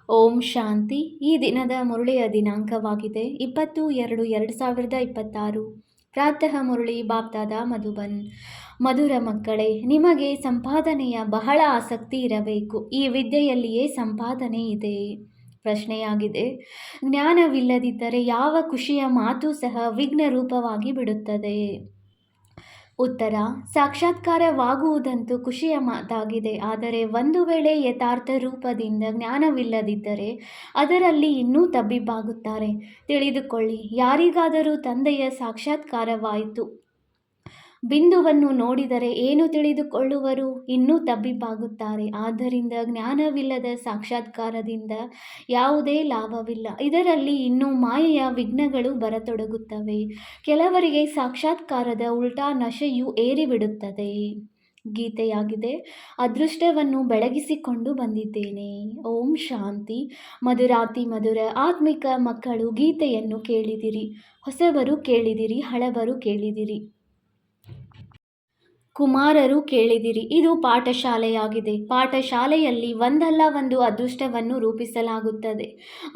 ಓಂ ಶಾಂತಿ. ಈ ದಿನದ ಮುರಳಿಯ ದಿನಾಂಕವಾಗಿದೆ 20-2-2026. ಪ್ರಾತಃ ಮುರಳಿ ಬಾಪ್ದಾದ ಮಧುಬನ್. ಮಧುರ ಮಕ್ಕಳೇ, ನಿಮಗೆ ಸಂಪಾದನೆಯ ಬಹಳ ಆಸಕ್ತಿ ಇರಬೇಕು. ಈ ವಿದ್ಯೆಯಲ್ಲಿಯೇ ಸಂಪಾದನೆ ಇದೆ. ಪ್ರಶ್ನೆಯಾಗಿದೆ, ಜ್ಞಾನವಿಲ್ಲದಿದ್ದರೆ ಯಾವ ಖುಷಿಯ ಮಾತು ಸಹ ವಿಘ್ನ ರೂಪವಾಗಿ ಬಿಡುತ್ತದೆ? ಉತ್ತರ, ಸಾಕ್ಷಾತ್ಕಾರವಾಗುವುದಂತೂ ಖುಷಿಯ ಮಾತಾಗಿದೆ. ಆದರೆ ಒಂದು ವೇಳೆ ಯಥಾರ್ಥ ರೂಪದಿಂದ ಜ್ಞಾನವಿಲ್ಲದಿದ್ದರೆ ಅದರಲ್ಲಿ ಇನ್ನೂ ತಬ್ಬಿಬ್ಬಾಗುತ್ತಾರೆ. ತಿಳಿದುಕೊಳ್ಳಿ, ಯಾರಿಗಾದರೂ ತಂದೆಯ ಸಾಕ್ಷಾತ್ಕಾರವಾಯಿತು, ಬಿಂದುವನ್ನು ನೋಡಿದರೆ ಏನು ತಿಳಿದುಕೊಳ್ಳುವರು? ಇನ್ನೂ ತಬ್ಬಿಬ್ಬಾಗುತ್ತಾರೆ. ಆದ್ದರಿಂದ ಜ್ಞಾನವಿಲ್ಲದ ಸಾಕ್ಷಾತ್ಕಾರದಿಂದ ಯಾವುದೇ ಲಾಭವಿಲ್ಲ. ಇದರಲ್ಲಿ ಇನ್ನೂ ಮಾಯೆಯ ವಿಘ್ನಗಳು ಬರತೊಡಗುತ್ತವೆ. ಕೆಲವರಿಗೆ ಸಾಕ್ಷಾತ್ಕಾರದ ಉಲ್ಟಾ ನಶೆಯು ಏರಿಬಿಡುತ್ತದೆ. ಗೀತೆಯಾಗಿದೆ, ಅದೃಷ್ಟವನ್ನು ಬೆಳಗಿಸಿಕೊಂಡು ಬಂದಿದ್ದೇನೆ. ಓಂ ಶಾಂತಿ. ಮಧುರಾತಿ ಮಧುರ ಆತ್ಮಿಕ ಮಕ್ಕಳು, ಗೀತೆಯನ್ನು ಕೇಳಿದಿರಿ. ಹೊಸಬರು ಕೇಳಿದಿರಿ, ಹಳಬರು ಕೇಳಿದಿರಿ, ಕುಮಾರರು ಕೇಳಿದಿರಿ. ಇದು ಪಾಠಶಾಲೆಯಾಗಿದೆ. ಪಾಠಶಾಲೆಯಲ್ಲಿ ಒಂದಲ್ಲ ಒಂದು ಅದೃಷ್ಟವನ್ನು ರೂಪಿಸಲಾಗುತ್ತದೆ.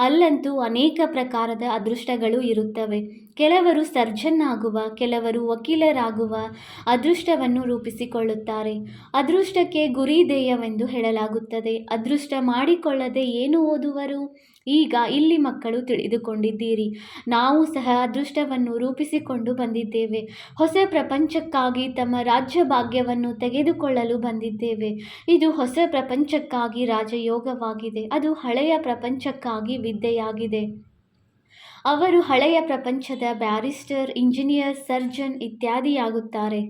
ಅಲ್ಲಂತೂ ಅನೇಕ ಪ್ರಕಾರದ ಅದೃಷ್ಟಗಳು ಇರುತ್ತವೆ. ಕೆಲವರು ಸರ್ಜನ್ ಆಗುವ, ಕೆಲವರು ವಕೀಲರಾಗುವ ಅದೃಷ್ಟವನ್ನು ರೂಪಿಸಿಕೊಳ್ಳುತ್ತಾರೆ. ಅದೃಷ್ಟಕ್ಕೆ ಗುರಿ ಧ್ಯೇಯವೆಂದು ಹೇಳಲಾಗುತ್ತದೆ. ಅದೃಷ್ಟ ಮಾಡಿಕೊಳ್ಳದೆ ಏನು ಓದುವರು? ಈಗ ಇಲ್ಲಿ ಮಕ್ಕಳು ತಿಳಿದುಕೊಂಡಿದ್ದೀರಿ. ನಾವು ಸಹ ಅದೃಷ್ಟವನ್ನು ರೂಪಿಸಿಕೊಂಡು ಬಂದಿದ್ದೇವೆ. ಹೊಸ ಪ್ರಪಂಚಕ್ಕಾಗಿ ತಮ್ಮ ರಾಜ್ಯ ಭಾಗ್ಯವನ್ನು ತೆಗೆದುಕೊಳ್ಳಲು ಬಂದಿದ್ದೇವೆ. ಇದು ಹೊಸ ಪ್ರಪಂಚಕ್ಕಾಗಿ ರಾಜಯೋಗವಾಗಿದೆ. ಅದು ಹಳೆಯ ಪ್ರಪಂಚಕ್ಕಾಗಿ ವಿದ್ಯೆಯಾಗಿದೆ. ಅವರು ಹಳೆಯ ಪ್ರಪಂಚದ ಬ್ಯಾರಿಸ್ಟರ್, ಇಂಜಿನಿಯರ್, ಸರ್ಜನ್ ಇತ್ಯಾದಿಯಾಗುತ್ತಾರೆ.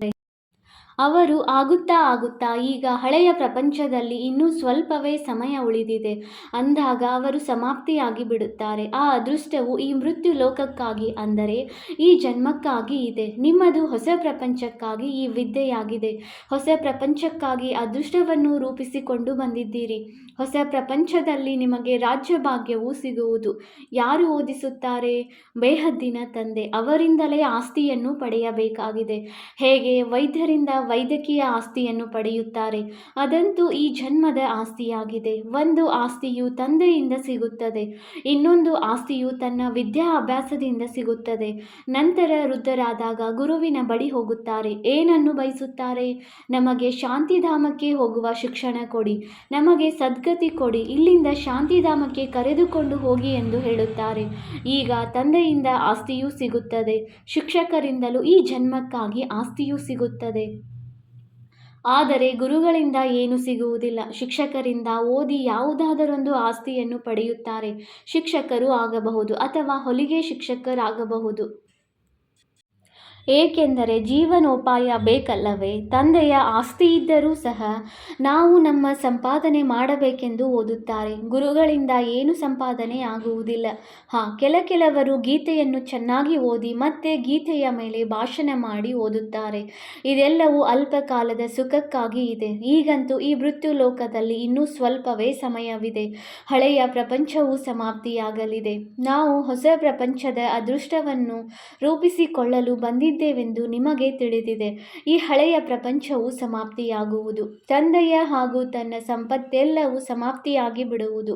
ಅವರು ಆಗುತ್ತಾ ಈಗ ಹಳೆಯ ಪ್ರಪಂಚದಲ್ಲಿ ಇನ್ನೂ ಸ್ವಲ್ಪವೇ ಸಮಯ ಉಳಿದಿದೆ ಅಂದಾಗ ಅವರು ಸಮಾಪ್ತಿಯಾಗಿ ಬಿಡುತ್ತಾರೆ. ಆ ಅದೃಷ್ಟವು ಈ ಮೃತ್ಯು ಲೋಕಕ್ಕಾಗಿ, ಅಂದರೆ ಈ ಜನ್ಮಕ್ಕಾಗಿ ಇದೆ. ನಿಮ್ಮದು ಹೊಸ ಪ್ರಪಂಚಕ್ಕಾಗಿ ಈ ವಿದ್ಯೆಯಾಗಿದೆ. ಹೊಸ ಪ್ರಪಂಚಕ್ಕಾಗಿ ಅದೃಷ್ಟವನ್ನು ರೂಪಿಸಿಕೊಂಡು ಬಂದಿದ್ದೀರಿ. ಹೊಸ ಪ್ರಪಂಚದಲ್ಲಿ ನಿಮಗೆ ರಾಜ್ಯ ಭಾಗ್ಯವು ಸಿಗುವುದು. ಯಾರು ಓದಿಸುತ್ತಾರೆ? ಬೇಹದ್ದಿನ ತಂದೆ. ಅವರಿಂದಲೇ ಆಸ್ತಿಯನ್ನು ಪಡೆಯಬೇಕಾಗಿದೆ. ಹೇಗೆ ವೈದ್ಯರಿಂದ ವೈದ್ಯಕೀಯ ಆಸ್ತಿಯನ್ನು ಪಡೆಯುತ್ತಾರೆ, ಅದಂತೂ ಈ ಜನ್ಮದ ಆಸ್ತಿಯಾಗಿದೆ. ಒಂದು ಆಸ್ತಿಯು ತಂದೆಯಿಂದ ಸಿಗುತ್ತದೆ, ಇನ್ನೊಂದು ಆಸ್ತಿಯು ತನ್ನ ವಿದ್ಯಾಭ್ಯಾಸದಿಂದ ಸಿಗುತ್ತದೆ. ನಂತರ ವೃದ್ಧರಾದಾಗ ಗುರುವಿನ ಬಳಿ ಹೋಗುತ್ತಾರೆ. ಏನನ್ನು ಬಯಸುತ್ತಾರೆ? ನಮಗೆ ಶಾಂತಿಧಾಮಕ್ಕೆ ಹೋಗುವ ಶಿಕ್ಷಣ ಕೊಡಿ, ನಮಗೆ ಸದ್ಗತಿ ಕೊಡಿ, ಇಲ್ಲಿಂದ ಶಾಂತಿಧಾಮಕ್ಕೆ ಕರೆದುಕೊಂಡು ಹೋಗಿ ಎಂದು ಹೇಳುತ್ತಾರೆ. ಈಗ ತಂದೆಯಿಂದ ಆಸ್ತಿಯೂ ಸಿಗುತ್ತದೆ, ಶಿಕ್ಷಕರಿಂದಲೂ ಈ ಜನ್ಮಕ್ಕಾಗಿ ಆಸ್ತಿಯೂ ಸಿಗುತ್ತದೆ. ಆದರೆ ಗುರುಗಳಿಂದ ಏನೂ ಸಿಗುವುದಿಲ್ಲ. ಶಿಕ್ಷಕರಿಂದ ಓದಿ ಯಾವುದಾದರೊಂದು ಆಸ್ತಿಯನ್ನು ಪಡೆಯುತ್ತಾರೆ. ಶಿಕ್ಷಕರು ಆಗಬಹುದು ಅಥವಾ ಹೊಲಿಗೆ ಶಿಕ್ಷಕರಾಗಬಹುದು. ಏಕೆಂದರೆ ಜೀವನೋಪಾಯ ಬೇಕಲ್ಲವೇ? ತಂದೆಯ ಆಸ್ತಿ ಇದ್ದರೂ ಸಹ ನಾವು ನಮ್ಮ ಸಂಪಾದನೆ ಮಾಡಬೇಕೆಂದು ಓದುತ್ತಾರೆ. ಗುರುಗಳಿಂದ ಏನು ಸಂಪಾದನೆ ಆಗುವುದಿಲ್ಲ. ಕೆಲವರು ಗೀತೆಯನ್ನು ಚೆನ್ನಾಗಿ ಓದಿ ಮತ್ತೆ ಗೀತೆಯ ಮೇಲೆ ಭಾಷಣ ಮಾಡಿ ಓದುತ್ತಾರೆ. ಇದೆಲ್ಲವೂ ಅಲ್ಪ ಕಾಲದ ಸುಖಕ್ಕಾಗಿ ಇದೆ. ಈಗಂತೂ ಈ ಮೃತ್ಯು ಲೋಕದಲ್ಲಿ ಇನ್ನೂ ಸ್ವಲ್ಪವೇ ಸಮಯವಿದೆ. ಹಳೆಯ ಪ್ರಪಂಚವು ಸಮಾಪ್ತಿಯಾಗಲಿದೆ. ನಾವು ಹೊಸ ಪ್ರಪಂಚದ ಅದೃಷ್ಟವನ್ನು ರೂಪಿಸಿಕೊಳ್ಳಲು ಬಂದಿದ್ದೇವೆಂದು ನಿಮಗೆ ತಿಳಿದಿದೆ. ಈ ಹಳೆಯ ಪ್ರಪಂಚವು ಸಮಾಪ್ತಿಯಾಗುವುದು. ತಂದೆಯ ಹಾಗೂ ತನ್ನ ಸಂಪತ್ತೆಲ್ಲವೂ ಸಮಾಪ್ತಿಯಾಗಿ ಬಿಡುವುದು.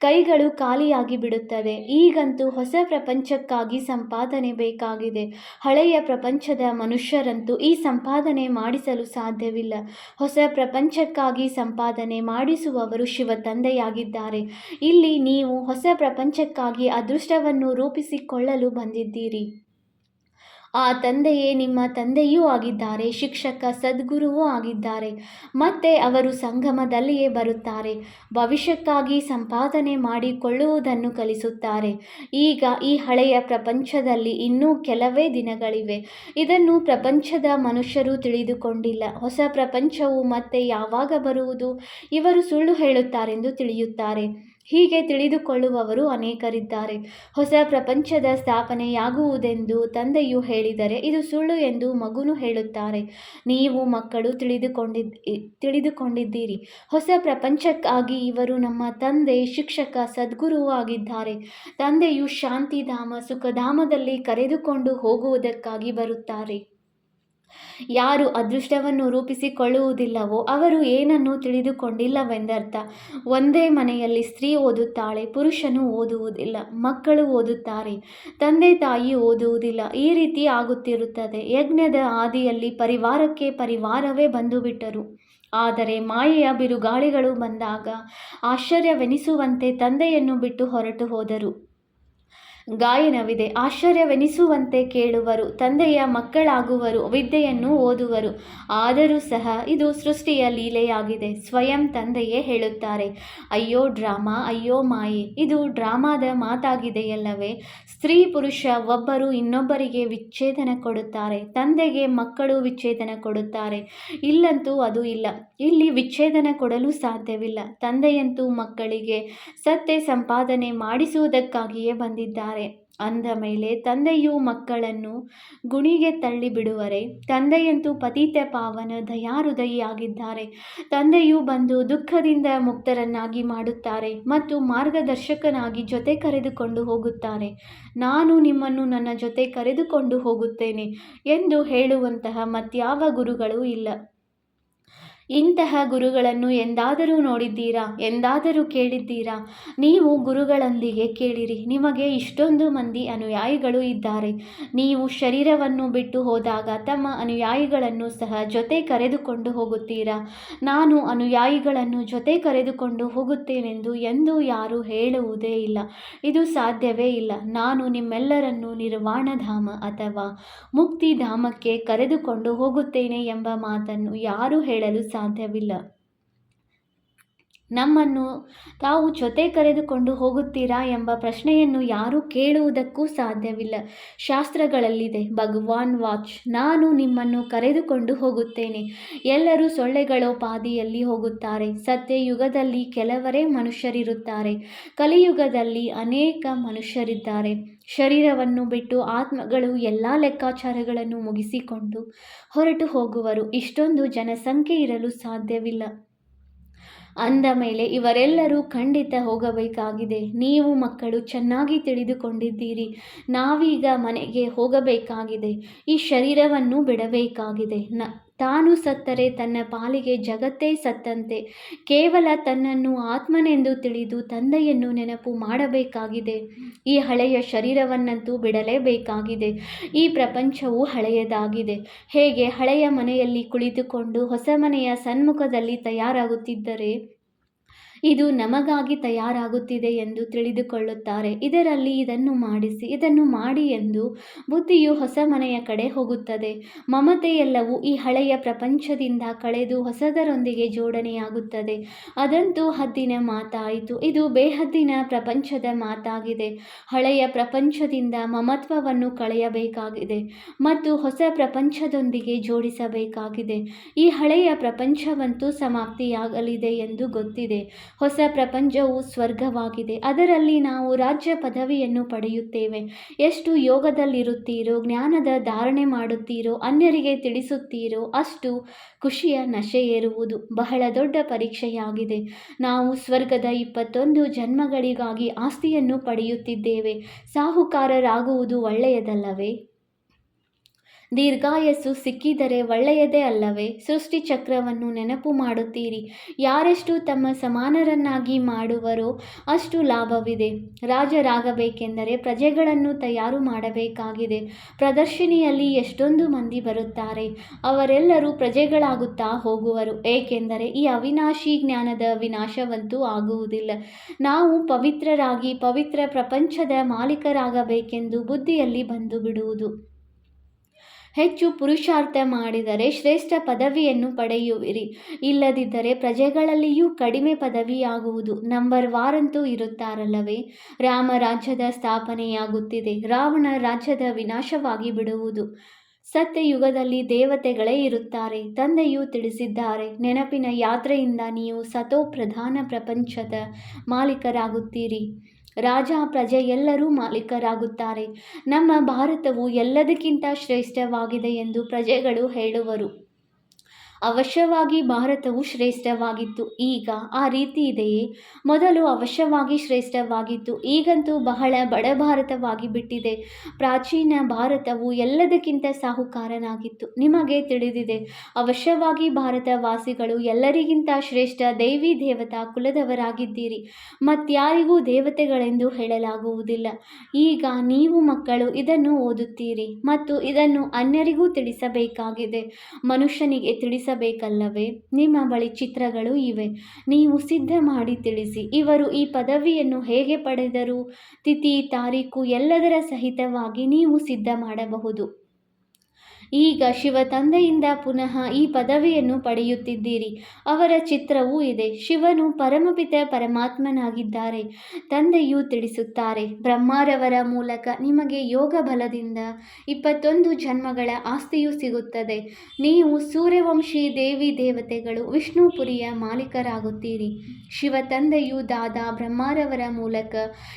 ಕೈಗಳು ಖಾಲಿಯಾಗಿ ಬಿಡುತ್ತದೆ. ಈಗಂತೂ ಹೊಸ ಪ್ರಪಂಚಕ್ಕಾಗಿ ಸಂಪಾದನೆ ಬೇಕಾಗಿದೆ. ಹಳೆಯ ಪ್ರಪಂಚದ ಮನುಷ್ಯರಂತೂ ಈ ಸಂಪಾದನೆ ಮಾಡಿಸಲು ಸಾಧ್ಯವಿಲ್ಲ. ಹೊಸ ಪ್ರಪಂಚಕ್ಕಾಗಿ ಸಂಪಾದನೆ ಮಾಡಿಸುವವರು ಶಿವ ತಂದೆಯಾಗಿದ್ದಾರೆ. ಇಲ್ಲಿ ನೀವು ಹೊಸ ಪ್ರಪಂಚಕ್ಕಾಗಿ ಅದೃಷ್ಟವನ್ನು ರೂಪಿಸಿಕೊಳ್ಳಲು ಬಂದಿದ್ದೀರಿ. ಆ ತಂದೆಯೇ ನಿಮ್ಮ ತಂದೆಯೂ ಆಗಿದ್ದಾರೆ, ಶಿಕ್ಷಕ ಸದ್ಗುರುವೂ ಆಗಿದ್ದಾರೆ. ಮತ್ತೆ ಅವರು ಸಂಗಮದಲ್ಲಿಯೇ ಬರುತ್ತಾರೆ. ಭವಿಷ್ಯಕ್ಕಾಗಿ ಸಂಪಾದನೆ ಮಾಡಿಕೊಳ್ಳುವುದನ್ನು ಕಲಿಸುತ್ತಾರೆ. ಈಗ ಈ ಹಳೆಯ ಪ್ರಪಂಚದಲ್ಲಿ ಇನ್ನೂ ಕೆಲವೇ ದಿನಗಳಿವೆ. ಇದನ್ನು ಪ್ರಪಂಚದ ಮನುಷ್ಯರು ತಿಳಿದುಕೊಂಡಿಲ್ಲ. ಹೊಸ ಪ್ರಪಂಚವು ಮತ್ತೆ ಯಾವಾಗ ಬರುವುದು? ಇವರು ಸುಳ್ಳು ಹೇಳುತ್ತಾರೆಂದು ತಿಳಿಯುತ್ತಾರೆ. ಹೀಗೆ ತಿಳಿದುಕೊಳ್ಳುವವರು ಅನೇಕರಿದ್ದಾರೆ. ಹೊಸ ಪ್ರಪಂಚದ ಸ್ಥಾಪನೆಯಾಗುವುದೆಂದು ತಂದೆಯು ಹೇಳಿದರೆ ಇದು ಸುಳ್ಳು ಎಂದು ಮಗುನು ಹೇಳುತ್ತಾರೆ. ನೀವು ಮಕ್ಕಳು ತಿಳಿದುಕೊಂಡಿದ್ದೀರಿ. ಹೊಸ ಪ್ರಪಂಚಕ್ಕಾಗಿ ಇವರು ನಮ್ಮ ತಂದೆ, ಶಿಕ್ಷಕ, ಸದ್ಗುರುವೂ ಆಗಿದ್ದಾರೆ. ತಂದೆಯು ಶಾಂತಿಧಾಮ, ಸುಖಧಾಮದಲ್ಲಿ ಕರೆದುಕೊಂಡು ಹೋಗುವುದಕ್ಕಾಗಿ ಬರುತ್ತಾರೆ. ಯಾರು ಅದೃಷ್ಟವನ್ನು ರೂಪಿಸಿಕೊಳ್ಳುವುದಿಲ್ಲವೋ ಅವರು ಏನನ್ನೂ ತಿಳಿದುಕೊಂಡಿಲ್ಲವೆಂದರ್ಥ. ಒಂದೇ ಮನೆಯಲ್ಲಿ ಸ್ತ್ರೀ ಓದುತ್ತಾಳೆ, ಪುರುಷನು ಓದುವುದಿಲ್ಲ, ಮಕ್ಕಳು ಓದುತ್ತಾರೆ, ತಂದೆ ತಾಯಿ ಓದುವುದಿಲ್ಲ. ಈ ರೀತಿ ಆಗುತ್ತಿರುತ್ತದೆ. ಯಜ್ಞದ ಆದಿಯಲ್ಲಿ ಪರಿವಾರಕ್ಕೆ ಪರಿವಾರವೇ ಬಂದುಬಿಟ್ಟರು. ಆದರೆ ಮಾಯೆಯ ಬಿರುಗಾಳಿಗಳು ಬಂದಾಗ ಆಶ್ಚರ್ಯವೆನಿಸುವಂತೆ ತಂದೆಯನ್ನು ಬಿಟ್ಟು ಹೊರಟು ಹೋದರು. ಗಾಯನವಿದೆ. ಆಶ್ಚರ್ಯವೆನಿಸುವಂತೆ ಕೇಳುವರು, ತಂದೆಯ ಮಕ್ಕಳಾಗುವರು, ವಿದ್ಯೆಯನ್ನು ಓದುವರು. ಆದರೂ ಸಹ ಇದು ಸೃಷ್ಟಿಯ ಲೀಲೆಯಾಗಿದೆ. ಸ್ವಯಂ ತಂದೆಯೇ ಹೇಳುತ್ತಾರೆ, ಅಯ್ಯೋ ಡ್ರಾಮಾ, ಅಯ್ಯೋ ಮಾಯೆ. ಇದು ಡ್ರಾಮಾದ ಮಾತಾಗಿದೆಯಲ್ಲವೇ? ಸ್ತ್ರೀ ಪುರುಷ ಒಬ್ಬರು ಇನ್ನೊಬ್ಬರಿಗೆ ವಿಚ್ಛೇದನ ಕೊಡುತ್ತಾರೆ, ತಂದೆಗೆ ಮಕ್ಕಳು ವಿಚ್ಛೇದನ ಕೊಡುತ್ತಾರೆ. ಇಲ್ಲಂತೂ ಅದು ಇಲ್ಲ. ಇಲ್ಲಿ ವಿಚ್ಛೇದನ ಕೊಡಲು ಸಾಧ್ಯವಿಲ್ಲ. ತಂದೆಯಂತೂ ಮಕ್ಕಳಿಗೆ ಸತ್ಯ ಸಂಪಾದನೆ ಮಾಡಿಸುವುದಕ್ಕಾಗಿಯೇ ಬಂದಿದ್ದಾರೆ. ಅಂದ ಮೇಲೆ ತಂದೆಯು ಮಕ್ಕಳನ್ನು ಗುಣಿಗೆ ತಳ್ಳಿಬಿಡುವರೆ? ತಂದೆಯಂತೂ ಪತಿತ ಪಾವನ ದಯಾಹೃದಯಿಯಾಗಿದ್ದಾರೆ. ತಂದೆಯು ಬಂದು ದುಃಖದಿಂದ ಮುಕ್ತರನ್ನಾಗಿ ಮಾಡುತ್ತಾರೆ ಮತ್ತು ಮಾರ್ಗದರ್ಶಕನಾಗಿ ಜೊತೆ ಕರೆದುಕೊಂಡು ಹೋಗುತ್ತಾರೆ. ನಾನು ನಿಮ್ಮನ್ನು ನನ್ನ ಜೊತೆ ಕರೆದುಕೊಂಡು ಹೋಗುತ್ತೇನೆ ಎಂದು ಹೇಳುವಂತಹ ಮತ್ಯಾವ ಗುರುಗಳೂ ಇಲ್ಲ. ಇಂತಹ ಗುರುಗಳನ್ನು ಎಂದಾದರೂ ನೋಡಿದ್ದೀರಾ? ಎಂದಾದರೂ ಕೇಳಿದ್ದೀರಾ? ನೀವು ಗುರುಗಳೊಂದಿಗೆ ಕೇಳಿರಿ. ನಿಮಗೆ ಇಷ್ಟೊಂದು ಮಂದಿ ಅನುಯಾಯಿಗಳು ಇದ್ದಾರೆ. ನೀವು ಶರೀರವನ್ನು ಬಿಟ್ಟು ಹೋದಾಗ ತಮ್ಮ ಅನುಯಾಯಿಗಳನ್ನು ಸಹ ಜೊತೆ ಕರೆದುಕೊಂಡು ಹೋಗುತ್ತೀರಾ? ನಾನು ಅನುಯಾಯಿಗಳನ್ನು ಜೊತೆ ಕರೆದುಕೊಂಡು ಹೋಗುತ್ತೇನೆಂದು ಎಂದೂ ಯಾರೂ ಹೇಳುವುದೇ ಇಲ್ಲ. ಇದು ಸಾಧ್ಯವೇ ಇಲ್ಲ. ನಾನು ನಿಮ್ಮೆಲ್ಲರನ್ನೂ ನಿರ್ವಾಣಧಾಮ ಅಥವಾ ಮುಕ್ತಿಧಾಮಕ್ಕೆ ಕರೆದುಕೊಂಡು ಹೋಗುತ್ತೇನೆ ಎಂಬ ಮಾತನ್ನು ಯಾರೂ ಹೇಳಲು ಸಾಧ್ಯವಿಲ್ಲ. ನಮ್ಮನ್ನು ತಾವು ಜೊತೆ ಕರೆದುಕೊಂಡು ಹೋಗುತ್ತೀರಾ ಎಂಬ ಪ್ರಶ್ನೆಯನ್ನು ಯಾರೂ ಕೇಳುವುದಕ್ಕೂ ಸಾಧ್ಯವಿಲ್ಲ. ಶಾಸ್ತ್ರಗಳಲ್ಲಿದೆ, ಭಗವಾನ್ ವಾಚ್, ನಾನು ನಿಮ್ಮನ್ನು ಕರೆದುಕೊಂಡು ಹೋಗುತ್ತೇನೆ. ಎಲ್ಲರೂ ಸೊಳ್ಳೆಗಳೋಪಾದಿಯಲ್ಲಿ ಹೋಗುತ್ತಾರೆ. ಸತ್ಯಯುಗದಲ್ಲಿ ಕೆಲವರೇ ಮನುಷ್ಯರಿರುತ್ತಾರೆ, ಕಲಿಯುಗದಲ್ಲಿ ಅನೇಕ ಮನುಷ್ಯರಿದ್ದಾರೆ. ಶರೀರವನ್ನು ಬಿಟ್ಟು ಆತ್ಮಗಳು ಎಲ್ಲ ಲೆಕ್ಕಾಚಾರಗಳನ್ನು ಮುಗಿಸಿಕೊಂಡು ಹೊರಟು ಹೋಗುವರು. ಇಷ್ಟೊಂದು ಜನಸಂಖ್ಯೆ ಇರಲು ಸಾಧ್ಯವಿಲ್ಲ. ಅಂದ ಮೇಲೆ ಇವರೆಲ್ಲರೂ ಖಂಡಿತ ಹೋಗಬೇಕಾಗಿದೆ. ನೀವು ಮಕ್ಕಳು ಚೆನ್ನಾಗಿ ತಿಳಿದುಕೊಂಡಿದ್ದೀರಿ. ನಾವೀಗ ಮನೆಗೆ ಹೋಗಬೇಕಾಗಿದೆ. ಈ ಶರೀರವನ್ನು ಬಿಡಬೇಕಾಗಿದೆ. ತಾನು ಸತ್ತರೆ ತನ್ನ ಪಾಲಿಗೆ ಜಗತ್ತೇ ಸತ್ತಂತೆ. ಕೇವಲ ತನ್ನನ್ನು ಆತ್ಮನೆಂದು ತಿಳಿದು ತಂದೆಯನ್ನು ನೆನಪು ಮಾಡಬೇಕಾಗಿದೆ. ಈ ಹಳೆಯ ಶರೀರವನ್ನಂತೂ ಬಿಡಲೇಬೇಕಾಗಿದೆ. ಈ ಪ್ರಪಂಚವು ಹಳೆಯದಾಗಿದೆ. ಹೇಗೆ ಹಳೆಯ ಮನೆಯಲ್ಲಿ ಕುಳಿತುಕೊಂಡು ಹೊಸ ಮನೆಯ ಸನ್ಮುಖದಲ್ಲಿ ತಯಾರಾಗುತ್ತಿದ್ದರೆ ಇದು ನಮಗಾಗಿ ತಯಾರಾಗುತ್ತಿದೆ ಎಂದು ತಿಳಿದುಕೊಳ್ಳುತ್ತಾರೆ. ಇದರಲ್ಲಿ ಇದನ್ನು ಮಾಡಿಸಿ, ಇದನ್ನು ಮಾಡಿ ಎಂದು ಬುದ್ಧಿಯು ಹೊಸ ಮನೆಯ ಕಡೆ ಹೋಗುತ್ತದೆ. ಮಮತೆಯೆಲ್ಲವೂ ಈ ಹಳೆಯ ಪ್ರಪಂಚದಿಂದ ಕಳೆದು ಹೊಸದರೊಂದಿಗೆ ಜೋಡಣೆಯಾಗುತ್ತದೆ. ಅದಂತೂ ಹದ್ದಿನ ಮಾತಾಯಿತು. ಇದು ಬೇಹದ್ದಿನ ಪ್ರಪಂಚದ ಮಾತಾಗಿದೆ. ಹಳೆಯ ಪ್ರಪಂಚದಿಂದ ಮಮತ್ವವನ್ನು ಕಳೆಯಬೇಕಾಗಿದೆ ಮತ್ತು ಹೊಸ ಪ್ರಪಂಚದೊಂದಿಗೆ ಜೋಡಿಸಬೇಕಾಗಿದೆ. ಈ ಹಳೆಯ ಪ್ರಪಂಚವಂತೂ ಸಮಾಪ್ತಿಯಾಗಲಿದೆ ಎಂದು ಗೊತ್ತಿದೆ. ಹೊಸ ಪ್ರಪಂಚವು ಸ್ವರ್ಗವಾಗಿದೆ. ಅದರಲ್ಲಿ ನಾವು ರಾಜ್ಯ ಪದವಿಯನ್ನು ಪಡೆಯುತ್ತೇವೆ. ಎಷ್ಟು ಯೋಗದಲ್ಲಿರುತ್ತೀರೋ, ಜ್ಞಾನದ ಧಾರಣೆ ಮಾಡುತ್ತೀರೋ, ಅನ್ಯರಿಗೆ ತಿಳಿಸುತ್ತೀರೋ ಅಷ್ಟು ಖುಷಿಯ ನಶೆ ಏರುವುದು. ಬಹಳ ದೊಡ್ಡ ಪರೀಕ್ಷೆಯಾಗಿದೆ. ನಾವು ಸ್ವರ್ಗದ 21 ಜನ್ಮಗಳಿಗಾಗಿ ಆಸ್ತಿಯನ್ನು ಪಡೆಯುತ್ತಿದ್ದೇವೆ. ಸಾಹುಕಾರರಾಗುವುದು ಒಳ್ಳೆಯದಲ್ಲವೇ? ದೀರ್ಘಾಯಸ್ಸು ಸಿಕ್ಕಿದರೆ ಒಳ್ಳೆಯದೇ ಅಲ್ಲವೇ? ಸೃಷ್ಟಿ ಚಕ್ರವನ್ನು ನೆನಪು ಮಾಡುತ್ತೀರಿ. ಯಾರೆಷ್ಟು ತಮ್ಮ ಸಮಾನರನ್ನಾಗಿ ಮಾಡುವರೋ ಅಷ್ಟು ಲಾಭವಿದೆ. ರಾಜರಾಗಬೇಕೆಂದರೆ ಪ್ರಜೆಗಳನ್ನು ತಯಾರು ಮಾಡಬೇಕಾಗಿದೆ. ಪ್ರದರ್ಶಿನಿಯಲ್ಲಿ ಎಷ್ಟೊಂದು ಮಂದಿ ಬರುತ್ತಾರೆ. ಅವರೆಲ್ಲರೂ ಪ್ರಜೆಗಳಾಗುತ್ತಾ ಹೋಗುವರು. ಏಕೆಂದರೆ ಈ ಅವಿನಾಶಿ ಜ್ಞಾನದ ವಿನಾಶವಂತೂ ಆಗುವುದಿಲ್ಲ. ನಾವು ಪವಿತ್ರರಾಗಿ ಪವಿತ್ರ ಪ್ರಪಂಚದ ಮಾಲೀಕರಾಗಬೇಕೆಂದು ಬುದ್ಧಿಯಲ್ಲಿ ಬಂದು ಬಿಡುವುದು. ಹೆಚ್ಚು ಪುರುಷಾರ್ಥ ಮಾಡಿದರೆ ಶ್ರೇಷ್ಠ ಪದವಿಯನ್ನು ಪಡೆಯುವಿರಿ. ಇಲ್ಲದಿದ್ದರೆ ಪ್ರಜೆಗಳಲ್ಲಿಯೂ ಕಡಿಮೆ ಪದವಿಯಾಗುವುದು. ನಂಬರ್ ವಾರಂತೂ ಇರುತ್ತಾರಲ್ಲವೇ? ರಾಮ ರಾಜ್ಯದ ಸ್ಥಾಪನೆಯಾಗುತ್ತಿದೆ. ರಾವಣ ರಾಜ್ಯದ ವಿನಾಶವಾಗಿ ಬಿಡುವುದು. ಸತ್ಯಯುಗದಲ್ಲಿ ದೇವತೆಗಳೇ ಇರುತ್ತಾರೆ. ತಂದೆಯು ತಿಳಿಸಿದ್ದಾರೆ, ನೆನಪಿನ ಯಾತ್ರೆಯಿಂದ ನೀವು ಸತೋ ಪ್ರಧಾನ ಪ್ರಪಂಚದ ಮಾಲೀಕರಾಗುತ್ತೀರಿ. ರಾಜ ಪ್ರಜೆ ಎಲ್ಲರೂ ಮಾಲೀಕರಾಗುತ್ತಾರೆ. ನಮ್ಮ ಭಾರತವು ಎಲ್ಲದಕ್ಕಿಂತ ಶ್ರೇಷ್ಠವಾಗಿದೆ ಎಂದು ಪ್ರಜೆಗಳು ಹೇಳುವರು. ಅವಶ್ಯವಾಗಿ ಭಾರತವು ಶ್ರೇಷ್ಠವಾಗಿತ್ತು. ಈಗ ಆ ರೀತಿ ಇದೆಯೇ? ಮೊದಲು ಅವಶ್ಯವಾಗಿ ಶ್ರೇಷ್ಠವಾಗಿತ್ತು. ಈಗಂತೂ ಬಹಳ ಬಡ ಭಾರತವಾಗಿ ಬಿಟ್ಟಿದೆ. ಪ್ರಾಚೀನ ಭಾರತವು ಎಲ್ಲದಕ್ಕಿಂತ ಸಾಹುಕಾರನಾಗಿತ್ತು. ನಿಮಗೆ ತಿಳಿದಿದೆ, ಅವಶ್ಯವಾಗಿ ಭಾರತವಾಸಿಗಳು ಎಲ್ಲರಿಗಿಂತ ಶ್ರೇಷ್ಠ ದೇವಿ ದೇವತಾ ಕುಲದವರಾಗಿದ್ದೀರಿ. ಮತ್ಯಾರಿಗೂ ದೇವತೆಗಳೆಂದು ಹೇಳಲಾಗುವುದಿಲ್ಲ. ಈಗ ನೀವು ಮಕ್ಕಳು ಇದನ್ನು ಓದುತ್ತೀರಿ ಮತ್ತು ಇದನ್ನು ಅನ್ಯರಿಗೂ ತಿಳಿಸಬೇಕಾಗಿದೆ. ಮನುಷ್ಯನಿಗೆ ತಿಳಿಸಬೇಕಲ್ಲವೇ? ನಿಮ್ಮ ಬಳಿ ಚಿತ್ರಗಳು ಇವೆ. ನೀವು ಸಿದ್ಧ ಮಾಡಿ ತಿಳಿಸಿ. ಇವರು ಈ ಪದವಿಯನ್ನು ಹೇಗೆ ಪಡೆದರು? ತಿಥಿ ತಾರೀಕು ಎಲ್ಲದರ ಸಹಿತವಾಗಿ ನೀವು ಸಿದ್ಧ ಮಾಡಬಹುದು. ಈಗ ಶಿವ ತಂದೆಯಿಂದ ಪುನಃ ಈ ಪದವಿಯನ್ನು ಪಡೆಯುತ್ತಿದ್ದೀರಿ. ಅವರ ಚಿತ್ರವೂ ಇದೆ. ಶಿವನು ಪರಮಪಿತ ಪರಮಾತ್ಮನಾಗಿದ್ದಾರೆ. ತಂದೆಯು ತಿಳಿಸುತ್ತಾರೆ, ಬ್ರಹ್ಮರವರ ಮೂಲಕ ನಿಮಗೆ ಯೋಗ ಬಲದಿಂದ 21 ಜನ್ಮಗಳ ಆಸ್ತಿಯು ಸಿಗುತ್ತದೆ. ನೀವು ಸೂರ್ಯವಂಶಿ ದೇವಿ ದೇವತೆಗಳು ವಿಷ್ಣುಪುರಿಯ ಮಾಲೀಕರಾಗುತ್ತೀರಿ. ಶಿವ ತಂದೆಯು ದಾದಾ ಬ್ರಹ್ಮರವರ ಮೂಲಕ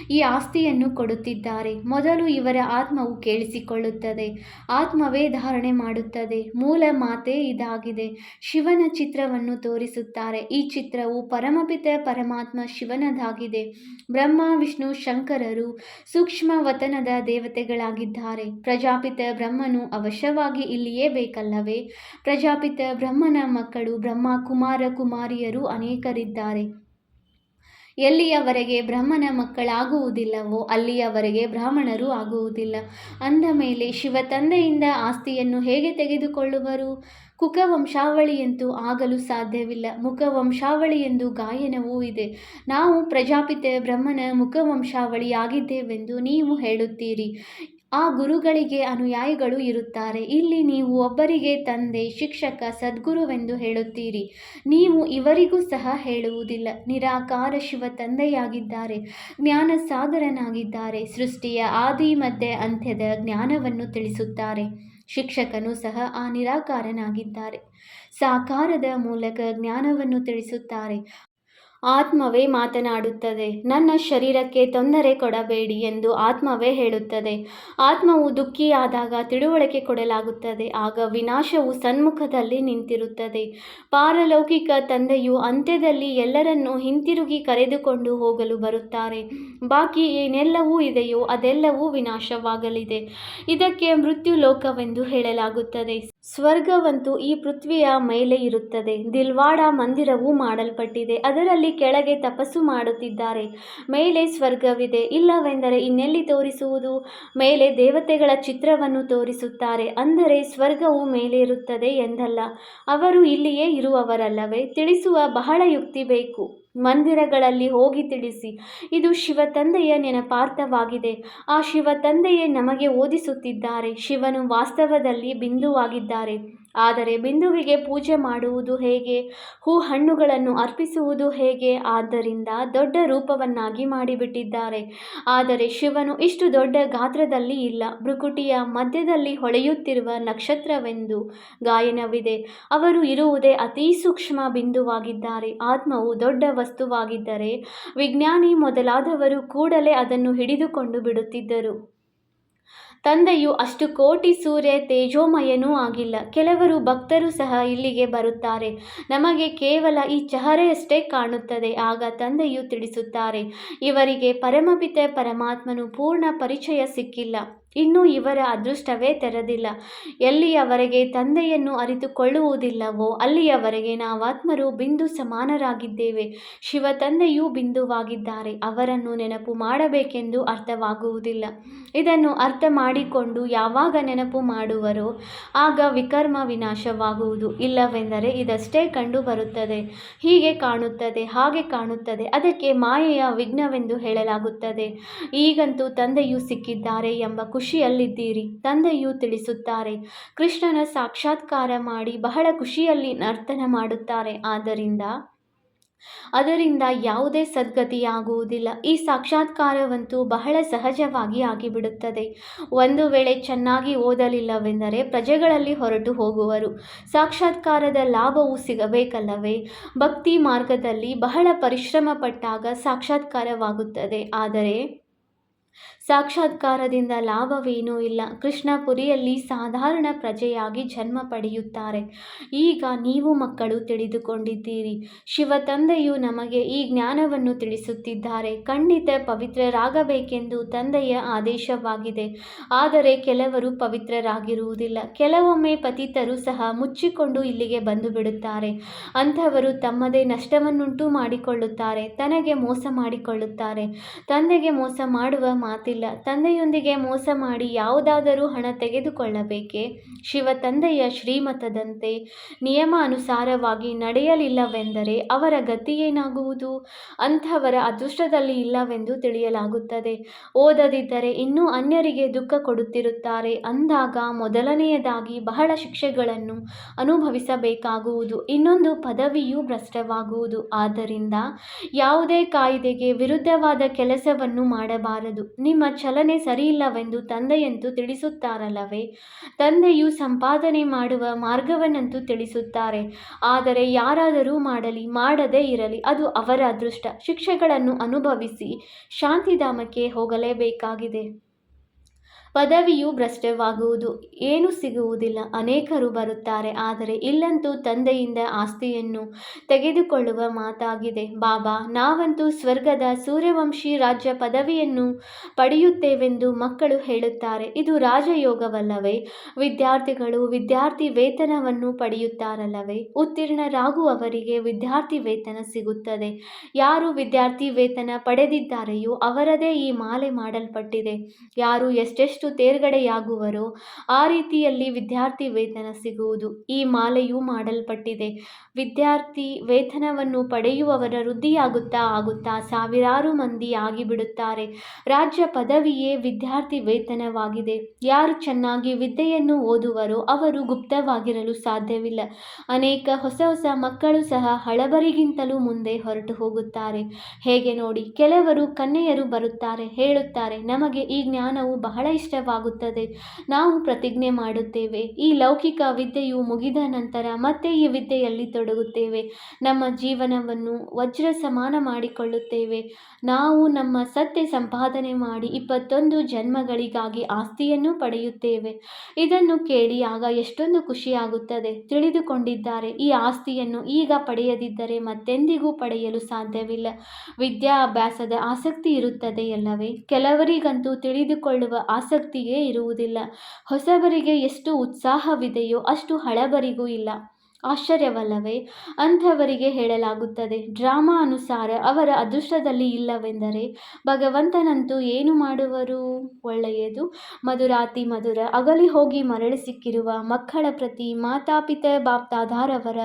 ಈ ಆಸ್ತಿಯನ್ನು ಕೊಡುತ್ತಿದ್ದಾರೆ. ಮೊದಲು ಇವರ ಆತ್ಮವು ಕೇಳಿಸಿಕೊಳ್ಳುತ್ತದೆ. ಆತ್ಮವೇ ಧಾರಣೆ ಮಾಡುತ್ತದೆ. ಮೂಲ ಮಾತೆ ಇದಾಗಿದೆ. ಶಿವನ ಚಿತ್ರವನ್ನು ತೋರಿಸುತ್ತಾರೆ. ಈ ಚಿತ್ರವು ಪರಮಪಿತ ಪರಮಾತ್ಮ ಶಿವನದಾಗಿದೆ. ಬ್ರಹ್ಮ ವಿಷ್ಣು ಶಂಕರರು ಸೂಕ್ಷ್ಮ ವತನದ ದೇವತೆಗಳಾಗಿದ್ದಾರೆ. ಪ್ರಜಾಪಿತ ಬ್ರಹ್ಮನು ಅವಶ್ಯವಾಗಿ ಇಲ್ಲಿಯೇ ಬೇಕಲ್ಲವೇ? ಪ್ರಜಾಪಿತ ಬ್ರಹ್ಮನ ಮಕ್ಕಳು ಬ್ರಹ್ಮ ಕುಮಾರ ಕುಮಾರಿಯರು ಅನೇಕರಿದ್ದಾರೆ. ಎಲ್ಲಿಯವರೆಗೆ ಬ್ರಹ್ಮನ ಮಕ್ಕಳಾಗುವುದಿಲ್ಲವೋ ಅಲ್ಲಿಯವರೆಗೆ ಬ್ರಾಹ್ಮಣರು ಆಗುವುದಿಲ್ಲ. ಅಂದ ಮೇಲೆ ಶಿವ ತಂದೆಯಿಂದ ಆಸ್ತಿಯನ್ನು ಹೇಗೆ ತೆಗೆದುಕೊಳ್ಳುವರು? ಕುಕವಂಶಾವಳಿಯಂತೂ ಆಗಲು ಸಾಧ್ಯವಿಲ್ಲ. ಮುಖವಂಶಾವಳಿ ಎಂದು ಗಾಯನವೂ ಇದೆ. ನಾವು ಪ್ರಜಾಪಿತ ಬ್ರಹ್ಮನ ಮುಖವಂಶಾವಳಿಯಾಗಿದ್ದೇವೆಂದು ನೀವು ಹೇಳುತ್ತೀರಿ. ಆ ಗುರುಗಳಿಗೆ ಅನುಯಾಯಿಗಳು ಇರುತ್ತಾರೆ. ಇಲ್ಲಿ ನೀವು ಒಬ್ಬರಿಗೆ ತಂದೆ, ಶಿಕ್ಷಕ, ಸದ್ಗುರುವೆಂದು ಹೇಳುತ್ತೀರಿ. ನೀವು ಇವರಿಗೂ ಸಹ ಹೇಳುವುದಿಲ್ಲ. ನಿರಾಕಾರ ಶಿವ ತಂದೆಯಾಗಿದ್ದಾರೆ. ಜ್ಞಾನ ಸಾಗರನಾಗಿದ್ದಾರೆ. ಸೃಷ್ಟಿಯ ಆದಿ ಮಧ್ಯ ಅಂತ್ಯದ ಜ್ಞಾನವನ್ನು ತಿಳಿಸುತ್ತಾರೆ. ಶಿಕ್ಷಕನು ಸಹ ಆ ನಿರಾಕಾರನಾಗಿದ್ದಾರೆ. ಸಾಕಾರದ ಮೂಲಕ ಜ್ಞಾನವನ್ನು ತಿಳಿಸುತ್ತಾರೆ. ಆತ್ಮವೇ ಮಾತನಾಡುತ್ತದೆ. ನನ್ನ ಶರೀರಕ್ಕೆ ತೊಂದರೆ ಕೊಡಬೇಡಿ ಎಂದು ಆತ್ಮವೇ ಹೇಳುತ್ತದೆ. ಆತ್ಮವು ದುಃಖಿಯಾದಾಗ ತಿಳುವಳಿಕೆ ಕೊಡಲಾಗುತ್ತದೆ. ಆಗ ವಿನಾಶವು ಸನ್ಮುಖದಲ್ಲಿ ನಿಂತಿರುತ್ತದೆ. ಪಾರಲೌಕಿಕ ತಂದೆಯು ಅಂತ್ಯದಲ್ಲಿ ಎಲ್ಲರನ್ನೂ ಹಿಂತಿರುಗಿ ಕರೆದುಕೊಂಡು ಹೋಗಲು ಬರುತ್ತಾರೆ. ಬಾಕಿ ಏನೆಲ್ಲವೂ ಇದೆಯೋ ಅದೆಲ್ಲವೂ ವಿನಾಶವಾಗಲಿದೆ. ಇದಕ್ಕೆ ಮೃತ್ಯು ಲೋಕವೆಂದು ಹೇಳಲಾಗುತ್ತದೆ. ಸ್ವರ್ಗವಂತೂ ಈ ಪೃಥ್ವಿಯ ಮೇಲೆ ಇರುತ್ತದೆ. ದಿಲ್ವಾಡ ಮಂದಿರವೂ ಮಾಡಲ್ಪಟ್ಟಿದೆ. ಅದರಲ್ಲಿ ಕೆಳಗೆ ತಪಸ್ಸು ಮಾಡುತ್ತಿದ್ದಾರೆ. ಮೇಲೆ ಸ್ವರ್ಗವಿದೆ. ಇಲ್ಲವೆಂದರೆ ಇನ್ನೆಲ್ಲಿ ತೋರಿಸುವುದು? ಮೇಲೆ ದೇವತೆಗಳ ಚಿತ್ರವನ್ನು ತೋರಿಸುತ್ತಾರೆ. ಅಂದರೆ ಸ್ವರ್ಗವು ಮೇಲಿರುತ್ತದೆ ಎಂದಲ್ಲ. ಅವರು ಇಲ್ಲಿಯೇ ಇರುವವರಲ್ಲವೇ? ತಿಳಿಸುವ ಬಹಳ ಯುಕ್ತಿ ಬೇಕು. ಮಂದಿರಗಳಲ್ಲಿ ಹೋಗಿ ತಿಳಿಸಿ. ಇದು ಶಿವ ತಂದೆಯ ನೆನಪಾರ್ಥವಾಗಿದೆ. ಆ ಶಿವ ತಂದೆಯೇ ನಮಗೆ ಓದಿಸುತ್ತಿದ್ದಾರೆ. ಶಿವನು ವಾಸ್ತವದಲ್ಲಿ ಬಿಂದುವಾಗಿದ್ದಾರೆ. ಆದರೆ ಬಿಂದುವಿಗೆ ಪೂಜೆ ಮಾಡುವುದು ಹೇಗೆ? ಹೂ ಹಣ್ಣುಗಳನ್ನು ಅರ್ಪಿಸುವುದು ಹೇಗೆ? ಆದ್ದರಿಂದ ದೊಡ್ಡ ರೂಪವನ್ನಾಗಿ ಮಾಡಿಬಿಟ್ಟಿದ್ದಾರೆ. ಆದರೆ ಶಿವನು ಇಷ್ಟು ದೊಡ್ಡ ಗಾತ್ರದಲ್ಲಿ ಇಲ್ಲ. ಭ್ರುಕುಟಿಯ ಮಧ್ಯದಲ್ಲಿ ಹೊಳೆಯುತ್ತಿರುವ ನಕ್ಷತ್ರವೆಂದು ಗಾಯನವಿದೆ. ಅವರು ಇರುವುದೇ ಅತೀ ಸೂಕ್ಷ್ಮ ಬಿಂದುವಾಗಿದ್ದಾರೆ. ಆತ್ಮವು ದೊಡ್ಡ ವಸ್ತುವಾಗಿದ್ದರೆ ವಿಜ್ಞಾನಿ ಮೊದಲಾದವರು ಕೂಡಲೇ ಅದನ್ನು ಹಿಡಿದುಕೊಂಡು ಬಿಡುತ್ತಿದ್ದರು. ತಂದೆಯು ಅಷ್ಟು ಕೋಟಿ ಸೂರ್ಯ ತೇಜೋಮಯನೂ ಆಗಿಲ್ಲ. ಕೆಲವರು ಭಕ್ತರು ಸಹ ಇಲ್ಲಿಗೆ ಬರುತ್ತಾರೆ. ನಮಗೆ ಕೇವಲ ಈ ಚಹರೆಯಷ್ಟೇ ಕಾಣುತ್ತದೆ. ಆಗ ತಂದೆಯು ತಿಳಿಸುತ್ತಾರೆ, ಇವರಿಗೆ ಪರಮಪಿತ ಪರಮಾತ್ಮನು ಪೂರ್ಣ ಪರಿಚಯ ಸಿಕ್ಕಿಲ್ಲ. ಇನ್ನೂ ಇವರ ಅದೃಷ್ಟವೇ ತೆರೆದಿಲ್ಲ. ಎಲ್ಲಿಯವರೆಗೆ ತಂದೆಯನ್ನು ಅರಿತುಕೊಳ್ಳುವುದಿಲ್ಲವೋ ಅಲ್ಲಿಯವರೆಗೆ ನಾವಾತ್ಮರು ಬಿಂದು ಸಮಾನರಾಗಿದ್ದೇವೆ. ಶಿವ ತಂದೆಯೂ ಬಿಂದುವಾಗಿದ್ದಾರೆ. ಅವರನ್ನು ನೆನಪು ಮಾಡಬೇಕೆಂದು ಅರ್ಥವಾಗುವುದಿಲ್ಲ. ಇದನ್ನು ಅರ್ಥ ಮಾಡಿಕೊಂಡು ಯಾವಾಗ ನೆನಪು ಮಾಡುವರೋ ಆಗ ವಿಕರ್ಮ ವಿನಾಶವಾಗುವುದು. ಇಲ್ಲವೆಂದರೆ ಇದಷ್ಟೇ ಕಂಡು ಬರುತ್ತದೆ. ಹೀಗೆ ಕಾಣುತ್ತದೆ, ಹಾಗೆ ಕಾಣುತ್ತದೆ. ಅದಕ್ಕೆ ಮಾಯೆಯ ವಿಘ್ನವೆಂದು ಹೇಳಲಾಗುತ್ತದೆ. ಈಗಂತೂ ತಂದೆಯು ಸಿಕ್ಕಿದ್ದಾರೆ ಎಂಬ ಖುಷಿಯಲ್ಲಿದ್ದೀರಿ. ತಂದೆಯು ತಿಳಿಸುತ್ತಾರೆ, ಕೃಷ್ಣನ ಸಾಕ್ಷಾತ್ಕಾರ ಮಾಡಿ ಬಹಳ ಖುಷಿಯಲ್ಲಿ ನರ್ತನ ಮಾಡುತ್ತಾರೆ. ಅದರಿಂದ ಯಾವುದೇ ಸದ್ಗತಿಯಾಗುವುದಿಲ್ಲ. ಈ ಸಾಕ್ಷಾತ್ಕಾರವಂತೂ ಬಹಳ ಸಹಜವಾಗಿ ಆಗಿಬಿಡುತ್ತದೆ. ಒಂದು ವೇಳೆ ಚೆನ್ನಾಗಿ ಓದಲಿಲ್ಲವೆಂದರೆ ಪ್ರಜೆಗಳಲ್ಲಿ ಹೊರಟು ಹೋಗುವರು. ಸಾಕ್ಷಾತ್ಕಾರದ ಲಾಭವು ಸಿಗಬೇಕಲ್ಲವೇ? ಭಕ್ತಿ ಮಾರ್ಗದಲ್ಲಿ ಬಹಳ ಪರಿಶ್ರಮ ಪಟ್ಟಾಗ ಸಾಕ್ಷಾತ್ಕಾರವಾಗುತ್ತದೆ. ಆದರೆ ಸಾಕ್ಷಾತ್ಕಾರದಿಂದ ಲಾಭವೇನೂ ಇಲ್ಲ. ಕೃಷ್ಣಪುರಿಯಲ್ಲಿ ಸಾಧಾರಣ ಪ್ರಜೆಯಾಗಿ ಜನ್ಮ ಪಡೆಯುತ್ತಾರೆ. ಈಗ ನೀವು ಮಕ್ಕಳು ತಿಳಿದುಕೊಂಡಿದ್ದೀರಿ. ಶಿವ ತಂದೆಯು ನಮಗೆ ಈ ಜ್ಞಾನವನ್ನು ತಿಳಿಸುತ್ತಿದ್ದಾರೆ. ಖಂಡಿತ ಪವಿತ್ರರಾಗಬೇಕೆಂದು ತಂದೆಯ ಆದೇಶವಾಗಿದೆ. ಆದರೆ ಕೆಲವರು ಪವಿತ್ರರಾಗಿರುವುದಿಲ್ಲ. ಕೆಲವೊಮ್ಮೆ ಪತಿತರು ಸಹ ಮುಚ್ಚಿಕೊಂಡು ಇಲ್ಲಿಗೆ ಬಂದು ಬಿಡುತ್ತಾರೆ. ಅಂಥವರು ತಮ್ಮದೇ ನಷ್ಟವನ್ನುಂಟು ಮಾಡಿಕೊಳ್ಳುತ್ತಾರೆ, ತನಗೆ ಮೋಸ ಮಾಡಿಕೊಳ್ಳುತ್ತಾರೆ. ತಂದೆಗೆ ಮೋಸ ಮಾಡುವ ಮಾತಿಲ್ಲ. ತಂದೆಯೊಂದಿಗೆ ಮೋಸ ಮಾಡಿ ಯಾವುದಾದರೂ ಹಣ ತೆಗೆದುಕೊಳ್ಳಬೇಕೇ? ಶಿವ ತಂದೆಯ ಶ್ರೀಮತದಂತೆ ನಿಯಮಾನುಸಾರವಾಗಿ ನಡೆಯಲಿಲ್ಲವೆಂದರೆ ಅವರ ಗತಿಯೇನಾಗುವುದು? ಅಂಥವರ ಅದೃಷ್ಟದಲ್ಲಿ ಇಲ್ಲವೆಂದು ತಿಳಿಯಲಾಗುತ್ತದೆ. ಓದದಿದ್ದರೆ ಇನ್ನೂ ಅನ್ಯರಿಗೆ ದುಃಖ ಕೊಡುತ್ತಿರುತ್ತಾರೆ. ಅಂದಾಗ ಮೊದಲನೆಯದಾಗಿ ಬಹಳ ಶಿಕ್ಷೆಗಳನ್ನು ಅನುಭವಿಸಬೇಕಾಗುವುದು. ಇನ್ನೊಂದು ಪದವಿಯೂ ಭ್ರಷ್ಟವಾಗುವುದು. ಆದ್ದರಿಂದ ಯಾವುದೇ ಕಾಯಿದೆಗೆ ವಿರುದ್ಧವಾದ ಕೆಲಸವನ್ನು ಮಾಡಬಾರದು. ನಿಮ್ಮ ಚಲನೆ ಸರಿಯಿಲ್ಲವೆಂದು ತಂದೆಯಂತೂ ತಿಳಿಸುತ್ತಾರಲ್ಲವೇ? ತಂದೆಯು ಸಂಪಾದನೆ ಮಾಡುವ ಮಾರ್ಗವನ್ನಂತೂ ತಿಳಿಸುತ್ತಾರೆ. ಆದರೆ ಯಾರಾದರೂ ಮಾಡಲಿ, ಮಾಡದೇ ಇರಲಿ, ಅದು ಅವರ ಅದೃಷ್ಟ. ಶಿಕ್ಷೆಗಳನ್ನು ಅನುಭವಿಸಿ ಶಾಂತಿಧಾಮಕ್ಕೆ ಹೋಗಲೇಬೇಕಾಗಿದೆ. ಪದವಿಯು ಭ್ರಷ್ಟವಾಗುವುದು. ಏನೂ ಸಿಗುವುದಿಲ್ಲ. ಅನೇಕರು ಬರುತ್ತಾರೆ, ಆದರೆ ಇಲ್ಲಂತೂ ತಂದೆಯಿಂದ ಆಸ್ತಿಯನ್ನು ತೆಗೆದುಕೊಳ್ಳುವ ಮಾತಾಗಿದೆ. ಬಾಬಾ, ನಾವಂತೂ ಸ್ವರ್ಗದ ಸೂರ್ಯವಂಶಿ ರಾಜ್ಯ ಪದವಿಯನ್ನು ಪಡೆಯುತ್ತೇವೆಂದು ಮಕ್ಕಳು ಹೇಳುತ್ತಾರೆ. ಇದು ರಾಜಯೋಗವಲ್ಲವೇ? ವಿದ್ಯಾರ್ಥಿಗಳು ವಿದ್ಯಾರ್ಥಿ ವೇತನವನ್ನು ಪಡೆಯುತ್ತಾರಲ್ಲವೇ? ಉತ್ತೀರ್ಣರಾಗುವವರಿಗೆ ವಿದ್ಯಾರ್ಥಿ ವೇತನ ಸಿಗುತ್ತದೆ. ಯಾರು ವಿದ್ಯಾರ್ಥಿ ವೇತನ ಪಡೆದಿದ್ದಾರೆಯೋ ಅವರದೇ ಈ ಮಾಲೆ ಮಾಡಲ್ಪಟ್ಟಿದೆ. ಯಾರು ಎಷ್ಟೆಷ್ಟು ತೇರ್ಗಡೆಯಾಗುವರೋ ಆ ರೀತಿಯಲ್ಲಿ ವಿದ್ಯಾರ್ಥಿ ವೇತನ ಸಿಗುವುದು. ಈ ಮಾಲೆಯೂ ಮಾಡಲ್ಪಟ್ಟಿದೆ. ವಿದ್ಯಾರ್ಥಿ ವೇತನವನ್ನು ಪಡೆಯುವವರ ವೃದ್ಧಿಯಾಗುತ್ತಾ ಸಾವಿರಾರು ಮಂದಿ ಆಗಿಬಿಡುತ್ತಾರೆ. ರಾಜ್ಯ ಪದವಿಯೇ ವಿದ್ಯಾರ್ಥಿ ವೇತನವಾಗಿದೆ. ಯಾರು ಚೆನ್ನಾಗಿ ವಿದ್ಯೆಯನ್ನು ಓದುವರೋ ಅವರು ಗುಪ್ತವಾಗಿರಲು ಸಾಧ್ಯವಿಲ್ಲ. ಅನೇಕ ಹೊಸ ಮಕ್ಕಳು ಸಹ ಹಳಬರಿಗಿಂತಲೂ ಮುಂದೆ ಹೊರಟು ಹೋಗುತ್ತಾರೆ. ಹೇಗೆ ನೋಡಿ, ಕೆಲವರು ಕನ್ಯೆಯರು ಬರುತ್ತಾರೆ, ಹೇಳುತ್ತಾರೆ, ನಮಗೆ ಈ ಜ್ಞಾನವು ಬಹಳ ಇಷ್ಟವಾಗುತ್ತದೆ. ನಾವು ಪ್ರತಿಜ್ಞೆ ಮಾಡುತ್ತೇವೆ, ಈ ಲೌಕಿಕ ವಿದ್ಯೆಯು ಮುಗಿದ ನಂತರ ಮತ್ತೆ ಈ ವಿದ್ಯೆಯಲ್ಲಿ ತೊಡಗುತ್ತೇವೆ. ನಮ್ಮ ಜೀವನವನ್ನು ವಜ್ರ ಸಮಾನ ಮಾಡಿಕೊಳ್ಳುತ್ತೇವೆ. ನಾವು ನಮ್ಮ ಸತ್ಯ ಸಂಪಾದನೆ ಮಾಡಿ 21 ಜನ್ಮಗಳಿಗಾಗಿ ಆಸ್ತಿಯನ್ನು ಪಡೆಯುತ್ತೇವೆ. ಇದನ್ನು ಕೇಳಿ ಆಗ ಎಷ್ಟೊಂದು ಖುಷಿಯಾಗುತ್ತದೆ. ತಿಳಿದುಕೊಂಡಿದ್ದಾರೆ, ಈ ಆಸ್ತಿಯನ್ನು ಈಗ ಪಡೆಯದಿದ್ದರೆ ಮತ್ತೆಂದಿಗೂ ಪಡೆಯಲು ಸಾಧ್ಯವಿಲ್ಲ. ವಿದ್ಯಾಭ್ಯಾಸದ ಆಸಕ್ತಿ ಇರುತ್ತದೆಯಲ್ಲವೇ? ಕೆಲವರಿಗಂತೂ ತಿಳಿದುಕೊಳ್ಳುವ ಆಸಕ್ತಿಯೇ ಇರುವುದಿಲ್ಲ. ಹೊಸಬರಿಗೆ ಎಷ್ಟು ಉತ್ಸಾಹವಿದೆಯೋ ಅಷ್ಟು ಹಳಬರಿಗೂ ಇಲ್ಲ. ಆಶ್ಚರ್ಯವಲ್ಲವೇ? ಅಂಥವರಿಗೆ ಹೇಳಲಾಗುತ್ತದೆ, ಡ್ರಾಮಾ ಅನುಸಾರ ಅವರ ಅದೃಷ್ಟದಲ್ಲಿ ಇಲ್ಲವೆಂದರೆ ಭಗವಂತನಂತೂ ಏನು ಮಾಡುವರು? ಒಳ್ಳೆಯದು. ಮಧುರಾತಿ ಮಧುರ ಅಗಲಿ ಹೋಗಿ ಮರಳಿ ಸಿಕ್ಕಿರುವ ಮಕ್ಕಳ ಪ್ರತಿ ಮಾತಾಪಿತ ಬಾಪ್ದಾದಾರವರ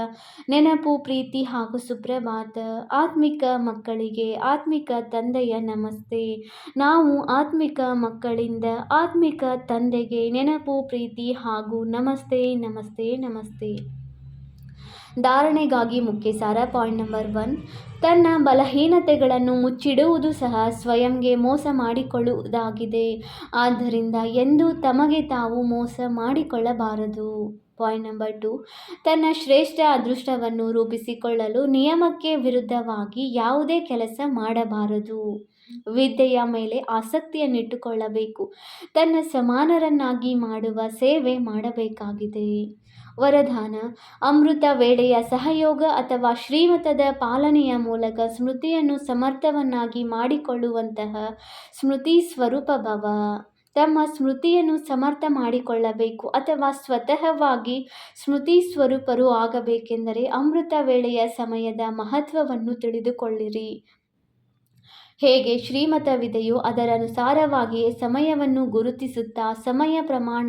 ನೆನಪು, ಪ್ರೀತಿ ಹಾಗೂ ಸುಪ್ರಭಾತ. ಆತ್ಮಿಕ ಮಕ್ಕಳಿಗೆ ಆತ್ಮಿಕ ತಂದೆಯ ನಮಸ್ತೆ. ನಾವು ಆತ್ಮಿಕ ಮಕ್ಕಳಿಂದ ಆತ್ಮಿಕ ತಂದೆಗೆ ನೆನಪು, ಪ್ರೀತಿ ಹಾಗೂ ನಮಸ್ತೆ ನಮಸ್ತೆ ನಮಸ್ತೆ. ಧಾರಣೆಗಾಗಿ ಮುಖ್ಯ ಸಾರ. ಪಾಯಿಂಟ್ ನಂಬರ್ 1, ತನ್ನ ಬಲಹೀನತೆಗಳನ್ನು ಮುಚ್ಚಿಡುವುದು ಸಹ ಸ್ವಯಂಗೆ ಮೋಸ ಮಾಡಿಕೊಳ್ಳುವುದಾಗಿದೆ. ಆದ್ದರಿಂದ ಎಂದೂ ತಮಗೆ ತಾವು ಮೋಸ ಮಾಡಿಕೊಳ್ಳಬಾರದು. ಪಾಯಿಂಟ್ ನಂಬರ್ 2, ತನ್ನ ಶ್ರೇಷ್ಠ ಅದೃಷ್ಟವನ್ನು ರೂಪಿಸಿಕೊಳ್ಳಲು ನಿಯಮಕ್ಕೆ ವಿರುದ್ಧವಾಗಿ ಯಾವುದೇ ಕೆಲಸ ಮಾಡಬಾರದು. ವಿದ್ಯೆಯ ಮೇಲೆ ಆಸಕ್ತಿಯನ್ನಿಟ್ಟುಕೊಳ್ಳಬೇಕು. ತನ್ನ ಸಮಾನರನ್ನಾಗಿ ಮಾಡುವ ಸೇವೆ ಮಾಡಬೇಕಾಗಿದೆ. ವರದಾನ: ಅಮೃತ ವೇಳೆಯ ಸಹಯೋಗ ಅಥವಾ ಶ್ರೀಮತದ ಪಾಲನೆಯ ಮೂಲಕ ಸ್ಮೃತಿಯನ್ನು ಸಮರ್ಥವನ್ನಾಗಿ ಮಾಡಿಕೊಳ್ಳುವಂತಹ ಸ್ಮೃತಿ ಸ್ವರೂಪ ಭವ. ತಮ್ಮ ಸ್ಮೃತಿಯನ್ನು ಸಮರ್ಥ ಮಾಡಿಕೊಳ್ಳಬೇಕು ಅಥವಾ ಸ್ವತಃವಾಗಿ ಸ್ಮೃತಿ ಸ್ವರೂಪರು ಆಗಬೇಕೆಂದರೆ ಅಮೃತ ವೇಳೆಯ ಸಮಯದ ಮಹತ್ವವನ್ನು ತಿಳಿದುಕೊಳ್ಳಿರಿ. ಹೇಗೆ ಶ್ರೀಮತವಿದೆಯೋ ಅದರನುಸಾರವಾಗಿಯೇ ಸಮಯವನ್ನು ಗುರುತಿಸುತ್ತಾ ಸಮಯ ಪ್ರಮಾಣ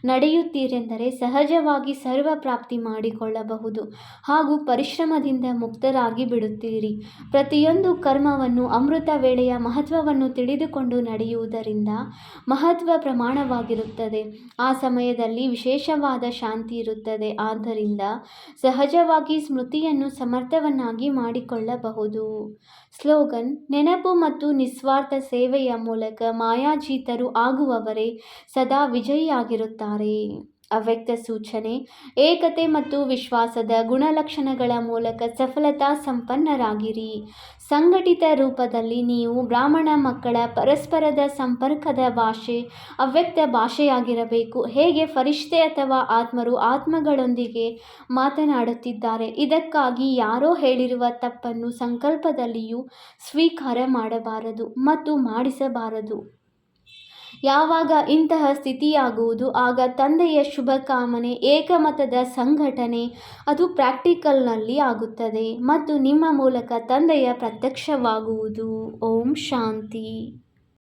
ನಡೆಯುತ್ತೀರೆಂದರೆ ಸಹಜವಾಗಿ ಸರ್ವ ಪ್ರಾಪ್ತಿ ಮಾಡಿಕೊಳ್ಳಬಹುದು ಹಾಗೂ ಪರಿಶ್ರಮದಿಂದ ಮುಕ್ತರಾಗಿ ಬಿಡುತ್ತೀರಿ. ಪ್ರತಿಯೊಂದು ಕರ್ಮವನ್ನು ಅಮೃತ ವೇಳೆಯ ಮಹತ್ವವನ್ನು ತಿಳಿದುಕೊಂಡು ನಡೆಯುವುದರಿಂದ ಮಹತ್ವ ಪ್ರಮಾಣವಾಗಿರುತ್ತದೆ. ಆ ಸಮಯದಲ್ಲಿ ವಿಶೇಷವಾದ ಶಾಂತಿ ಇರುತ್ತದೆ. ಆದ್ದರಿಂದ ಸಹಜವಾಗಿ ಸ್ಮೃತಿಯನ್ನು ಸಮರ್ಥವನ್ನಾಗಿ ಮಾಡಿಕೊಳ್ಳಬಹುದು. ಸ್ಲೋಗನ್: ನೆನಪು ಮತ್ತು ನಿಸ್ವಾರ್ಥ ಸೇವೆಯ ಮೂಲಕ ಮಾಯಾಜೀತರು ಆಗುವವರೇ ಸದಾ ವಿಜಯಿಯಾಗಿರುತ್ತಾರೆ. ಅವ್ಯಕ್ತ ಸೂಚನೆ: ಏಕತೆ ಮತ್ತು ವಿಶ್ವಾಸದ ಗುಣಲಕ್ಷಣಗಳ ಮೂಲಕ ಸಫಲತಾ ಸಂಪನ್ನರಾಗಿರಿ. ಸಂಘಟಿತ ರೂಪದಲ್ಲಿ ನೀವು ಬ್ರಾಹ್ಮಣ ಮಕ್ಕಳ ಪರಸ್ಪರದ ಸಂಪರ್ಕದ ಭಾಷೆ ಅವ್ಯಕ್ತ ಭಾಷೆಯಾಗಿರಬೇಕು. ಹೇಗೆ ಫರಿಷ್ಠೆ ಅಥವಾ ಆತ್ಮರು ಆತ್ಮಗಳೊಂದಿಗೆ ಮಾತನಾಡುತ್ತಿದ್ದಾರೆ, ಇದಕ್ಕಾಗಿ ಯಾರೋ ಹೇಳಿರುವ ತಪ್ಪನ್ನು ಸಂಕಲ್ಪದಲ್ಲಿಯೂ ಸ್ವೀಕಾರ ಮಾಡಬಾರದು ಮತ್ತು ಮಾಡಿಸಬಾರದು. ಯಾವಾಗ ಇಂತಹ ಸ್ಥಿತಿಯಾಗುವುದು, ಆಗ ತಂದೆಯ ಶುಭ ಕಾಮನೆ, ಏಕಮತದ ಸಂಘಟನೆ ಅದು ಪ್ರಾಕ್ಟಿಕಲ್ನಲ್ಲಿ ಆಗುತ್ತದೆ ಮತ್ತು ನಿಮ್ಮ ಮೂಲಕ ತಂದೆಯ ಪ್ರತ್ಯಕ್ಷವಾಗುವುದು. ಓಂ ಶಾಂತಿ.